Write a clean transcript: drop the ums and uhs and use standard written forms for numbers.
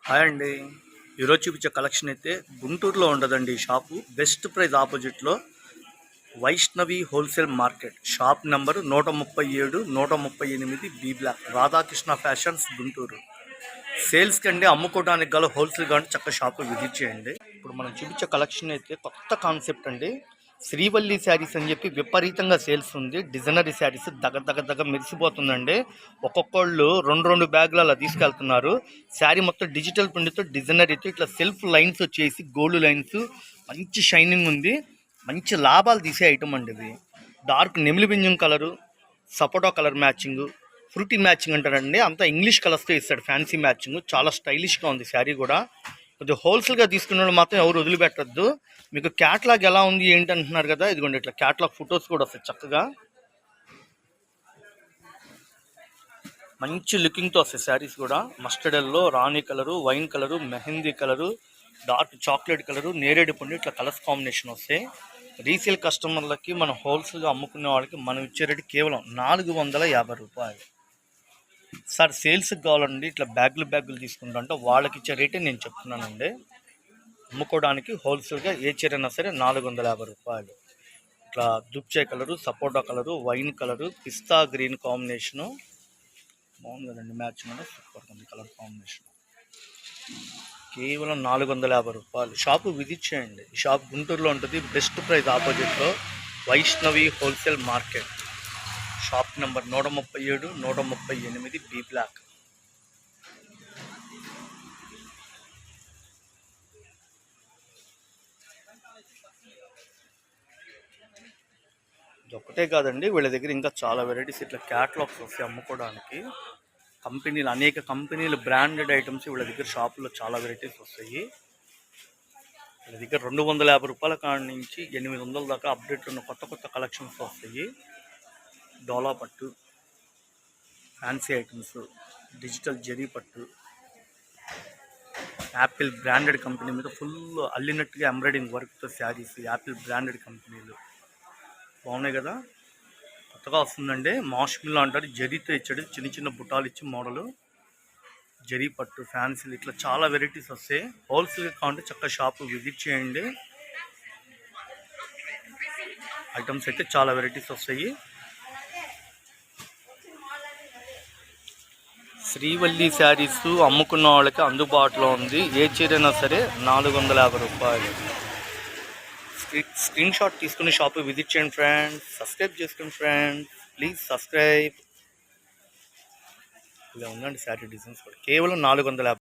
Hi అండి. ఈరోజు చూపించే కలెక్షన్ అయితే గుంటూరులో ఉండదండి. ఈ షాపు బెస్ట్ ప్రైస్ ఆపోజిట్లో Vaishnavi wholesale market. Shop number 137 138 B block, Radhakrishna fashions, Guntur. Sales కండి, అమ్ముకోవడానికి గల హోల్సేల్ కానీ చక్క షాపు విజిట్ చేయండి. ఇప్పుడు మనం చూపించే కలెక్షన్ అయితే కొత్త కాన్సెప్ట్ అండి. శ్రీవల్లి శారీస్ అని చెప్పి విపరీతంగా సేల్స్ ఉంది. డిజైనరీ శారీస్ దగ్గర మెరిసిపోతుందండి. ఒక్కొక్కళ్ళు రెండు బ్యాగులు అలా తీసుకెళ్తున్నారు. శారీ మొత్తం డిజిటల్ ప్రింట్తో, డిజైనరీతో ఇట్లా సెల్ఫ్ లైన్స్ వచ్చేసి గోల్డ్ లైన్స్, మంచి షైనింగ్ ఉంది. మంచి లాభాలు తీసే ఐటమ్ అండి ఇది. డార్క్ నెమిలి బింజం కలరు, సపోటా కలర్ మ్యాచింగ్, ఫ్రూటీ మ్యాచింగ్ అంటారండి. అంతా ఇంగ్లీష్ కలర్స్తో ఇస్తాడు, ఫ్యాన్సీ మ్యాచింగ్. చాలా స్టైలిష్గా ఉంది శారీ కూడా. కొద్దిగా హోల్సేల్గా తీసుకునే వాళ్ళు మాత్రం ఎవరు వదిలిపెట్టద్దు. మీకు క్యాట్లాగ్ ఎలా ఉంది ఏంటి అంటున్నారు కదా, ఇదిగోండి ఇట్లా క్యాట్లాగ్ ఫొటోస్ కూడా వస్తాయి చక్కగా. మంచి లుకింగ్తో వస్తాయి శారీస్ కూడా. మస్టర్డ్ ఎల్లో, రాణి colour, wine colour, mehndi colour, dark chocolate colour, నేరేడు పండు, ఇట్లా కలర్స్ కాంబినేషన్ వస్తాయి. రీసేల్ కస్టమర్లకి, మనం హోల్సేల్గా అమ్ముకునే వాళ్ళకి మనం ఇచ్చే రేటు కేవలం 450 రూపాయలు. సార్ సేల్స్కి కావాలండి, ఇట్లా బ్యాగులు తీసుకుంటా వాళ్ళకి ఇచ్చే రేటే నేను చెప్తున్నానండి. అమ్ముకోవడానికి హోల్సేల్గా ఏ చీర అయినా సరే 450 రూపాయలు. ఇట్లా దుప్చే కలరు, సపోటా కలరు, వైన్ కలరు, పిస్తా గ్రీన్ కాంబినేషను బాగుంది కదండి. మ్యాచింగ్ కూడా సూపర్ ఉంది కలర్ కాంబినేషన్. కేవలం 450 రూపాయలు. షాపు విజిట్ చేయండి. ఈ షాప్ గుంటూరులో ఉంటుంది. బెస్ట్ ప్రైస్ ఆపోజిట్లో Vaishnavi wholesale market. Shop number 137 138 B block. ఇది ఒకటే కాదండి, వీళ్ళ దగ్గర ఇంకా చాలా వెరైటీస్ ఇట్లా క్యాటలాగ్స్ వస్తాయి అమ్ముకోవడానికి. కంపెనీలు, అనేక కంపెనీలు బ్రాండెడ్ ఐటమ్స్ వీళ్ళ దగ్గర షాపులో చాలా వెరైటీస్ వస్తాయి. వీళ్ళ దగ్గర 250 రూపాయల కాడి నుంచి 800 దాకా అప్డేట్ ఉన్న కొత్త కలెక్షన్స్ వస్తాయి. డోలా పట్టు, ఫ్యాన్సీ ఐటమ్స్, డిజిటల్ జరీ పట్టు, యాపిల్ బ్రాండెడ్ కంపెనీ మీద ఫుల్ అల్లినట్టుగా ఎంబ్రాయిడింగ్ వర్క్తో శారీస్, యాపిల్ బ్రాండెడ్ కంపెనీలు బాగున్నాయి కదా. కొత్తగా వస్తుందండి. మాష్మిల్ అంటారు, జరీతో ఇచ్చాడు, చిన్న బుట్టాలు ఇచ్చి మోడలు. జరీ పట్టు, ఫ్యాన్సీలు, ఇట్లా చాలా వెరైటీస్ వస్తాయి. హోల్సేల్గా కావాలంటే చక్కగా షాపు విజిట్ చేయండి. ఐటమ్స్ అయితే చాలా వెరైటీస్ వస్తాయి. శ్రీవల్లి శారీస్ అమ్ముకున్న వాళ్ళకి అందుబాటులో ఉంది. ఏ చీరైనా సరే 450 రూపాయలు. స్క్రీన్ షాట్ తీసుకుని షాప్ విజిట్ చేయండి ఫ్రెండ్స్. సబ్స్క్రైబ్ చేసుకోండి ఫ్రెండ్స్, ప్లీజ్ సబ్స్క్రైబ్. ఇలా ఉందండి శారీ డిజైన్స్ కూడా కేవలం 450.